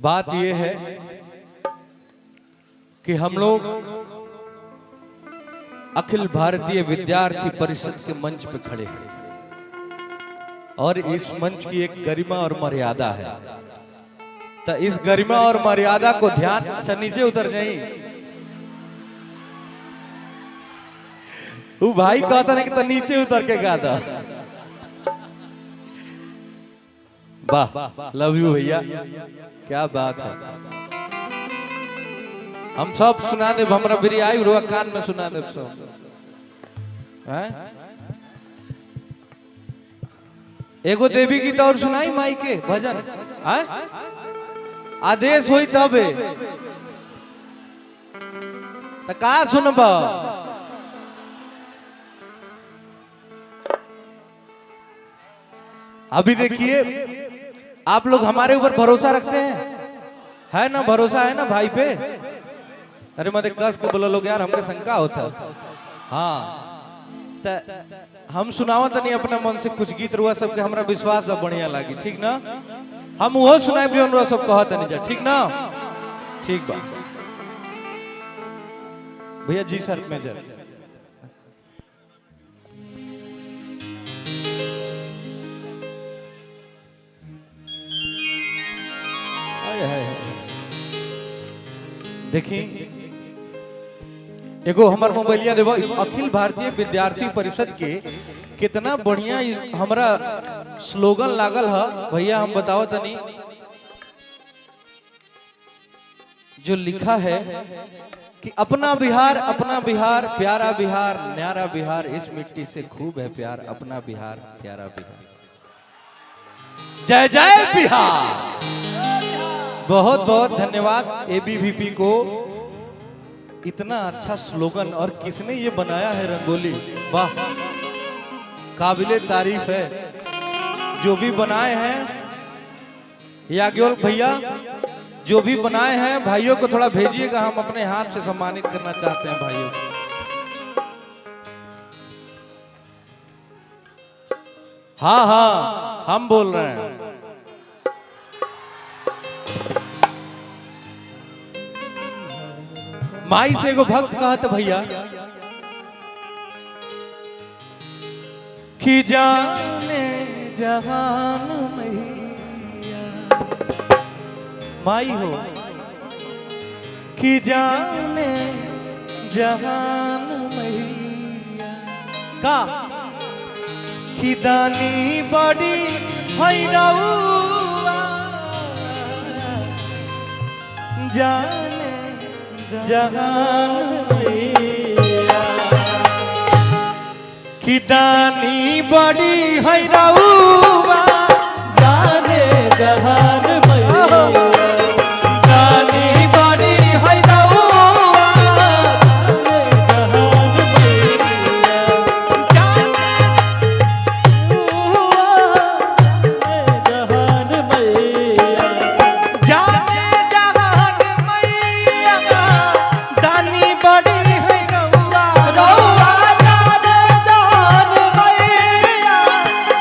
बात यह है कि हम लोग अखिल भारतीय विद्यार्थी परिषद के मंच पे खड़े हैं और इस मंच की एक गरिमा और मर्यादा है। तो इस गरिमा और मर्यादा को ध्यान, अच्छा नीचे उतर जाइए। वो भाई कहता नहीं कि तो नीचे उतर के गा दो। वाह, लव यू भैया, क्या बात है। हम सब सुना दे, हमरा बिरी आई रुआ कान में सुना दे सब। एगो देवी गीत और सुनाई माई के भजन, आदेश होई तबे तो का सुनबा। अभी देखिए, आप लोग हमारे ऊपर भरोसा रखते हैं, है ना? भरोसा है ना भाई पे? अरे मत कस के बोलो लोग यार, हमके शंका होता। हाँ, हम सुनावा तो नहीं अपना मन से कुछ गीत रुआ सबके, हमरा विश्वास बा बढ़िया लागी, ठीक ना? हम वो सुनाए भी रुआ सब कहत नहीं जा, ठीक ना? ठीक बा भैया जी सर में जा। देखी एगो हमार मोबाइलिया देव अखिल भारतीय विद्यार्थी परिषद के कितना बढ़िया हमरा स्लोगन लागल है भैया। हम बताओ तनी, जो लिखा है कि अपना बिहार प्यारा बिहार न्यारा बिहार, इस मिट्टी से खूब है प्यार, अपना बिहार प्यारा बिहार, जय जय बिहार। बहुत बहुत धन्यवाद एबीवीपी को, इतना अच्छा स्लोगन। और किसने ये बनाया है रंगोली, वाह, काबिले तारीफ है। जो भी बनाए हैं याज्ञवल्क भैया, जो भी बनाए हैं भाइयों को थोड़ा भेजिएगा, हम अपने हाथ से सम्मानित करना चाहते हैं भाइयों को। हाँ हाँ, हम बोल रहे हैं। माई से एगो भक्त कहत भैया कि जाने जहान मैया, माई हो कि जाने जहान मैया का, कि दानी बड़ी हैरौआ जाने जहान मैया, कि दानी बड़ी हैरौआ जाने जहान मैया, दानी बड़ी हैरौआ जाने जहान मैया, जाने जहान मैया, दानी बड़ी हैरौआ रौआ जाने जहान मैया,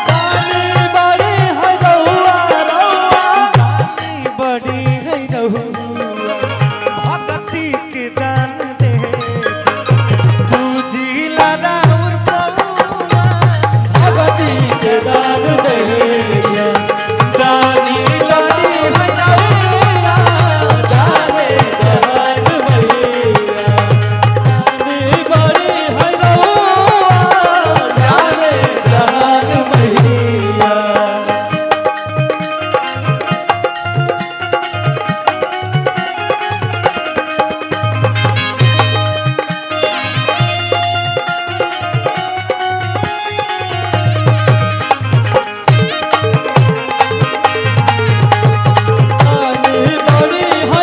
दानी बड़ी हैरौआ रौआ दानी बड़ी हैरौआ, भक्ति के दान दे पूजी लड़ा और पौआ, भक्ति के दान दे दानी बड़ी हैरौआ जाने जहान मैया, दानी बड़ी हैरौआ जाने जहान मैया।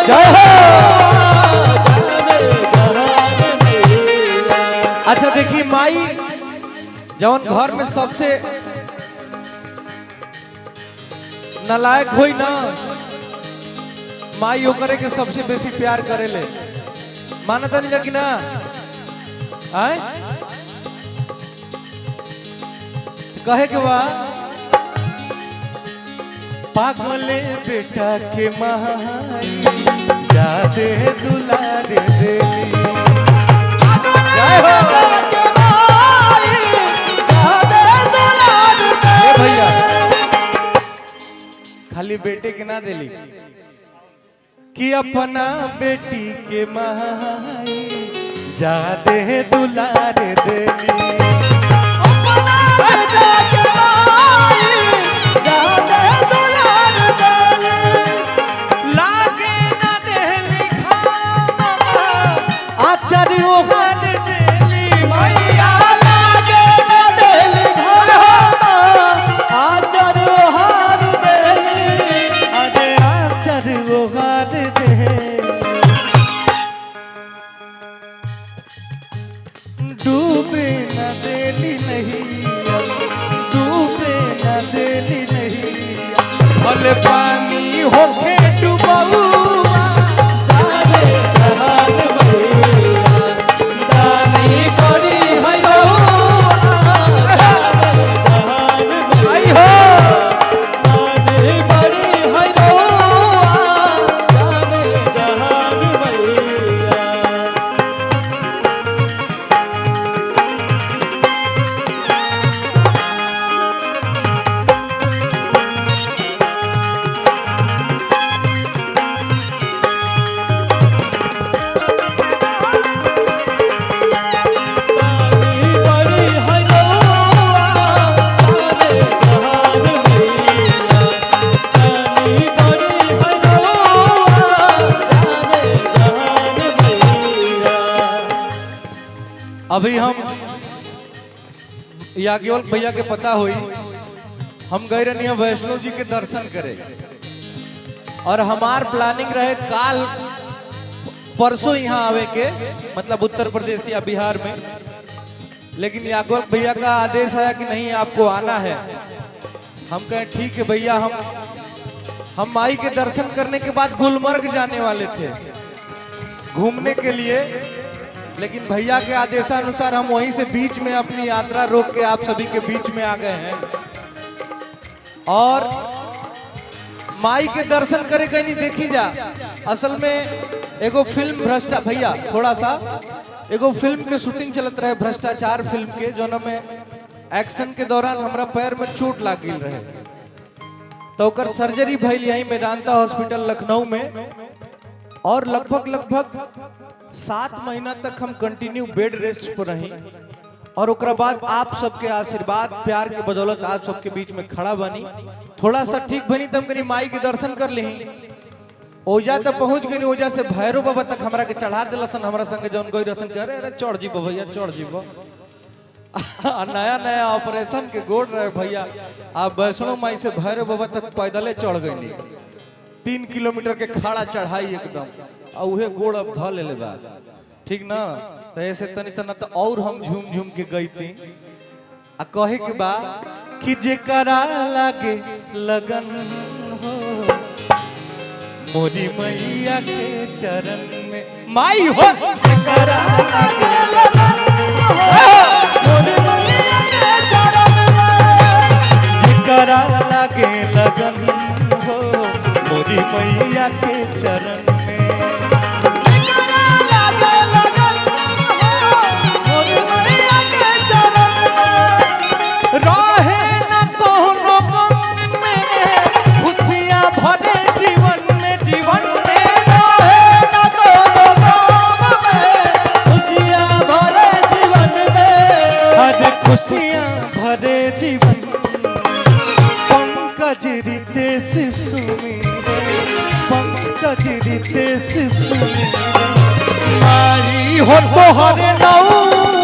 जय हो। अच्छा देखिए, माई जौन घर में सबसे नालायक होई ना, माई ओकरे के सबसे बेसी प्यार करेले, मानता नहीं जा कि ना? आए कहे के बा पागले बेटा के माई जादे दुलार देली भैया खाली बेटे के ना देली कि अपना बेटी के माई जादे दुलार देली डूबे न देली नहीं डूबे न देली नहीं भले पानी होके डूबौआ जाने जहान भैया दानी करी है जहान भाई हो दानी करी है जाने जहान भैया अभी हम याज्ञवल्क भैया के पता हुई हम गए रहनी वैष्णो जी के दर्शन करे और हमार प्लानिंग रहे काल परसों यहाँ आवे के मतलब उत्तर प्रदेश या बिहार में, लेकिन याज्ञवल्क भैया का आदेश आया कि नहीं आपको आना है। हम कहें ठीक है भैया, हम माई के दर्शन करने के बाद गुलमर्ग जाने वाले थे घूमने के लिए, लेकिन भैया के आदेशानुसार हम वहीं से बीच में अपनी यात्रा रोक के आप सभी के बीच में आ गए हैं और माई के दर्शन करे कहीं नहीं देखी जा। असल में एगो फिल्म भ्रष्टाचार भैया थोड़ा सा एगो फिल्म के शूटिंग चलत रहे भ्रष्टाचार फिल्म के, जो में एक्शन के दौरान हमारा पैर में चोट लाग गई रहे तो ओकर सर्जरी भइल यही मेदांता हॉस्पिटल लखनऊ में और लगभग 7 महीना तक हम कंटिन्यू बेड रेस्ट पर रही और ओकरा बाद आप सबके आशीर्वाद प्यार के बदौलत आप सबके बीच में खड़ा बनी, थोड़ा सा ठीक बनी तब कहीं माई के दर्शन कर ली। ओजा तक पहुंच गई, ओजा से भैरव बाबा तक हमरा के चढ़ा दिलसन, हमरा संगे जौन गई दर्शन करे अरे चढ़ जीबो भैया चढ़ जीबो नया ऑपरेशन के गोड़ रहे भैया। आप वैष्णो माई से भैरव बाबा तक पैदले चढ़ गई 3 किलोमीटर के खड़ा चढ़ाई एकदम, और उहे गोड़ अब ध ले बा ठीक ना। तो ऐसे तनी तना तो और हम झूम झूम के गई थी आ कहे के बा कि जेकरा लागे लगन हो मोरी मैया के चरण में माई हो, जेकरा लागे लगन हो मोरी मैया के चरण में, जेकरा लागे लगन हो मोरी मैया के चरण में। खुशियां भरे जीवन पंकज रितेश सुमिरे, पंकज रितेश सुमिरे माई हो तोहरे नौआ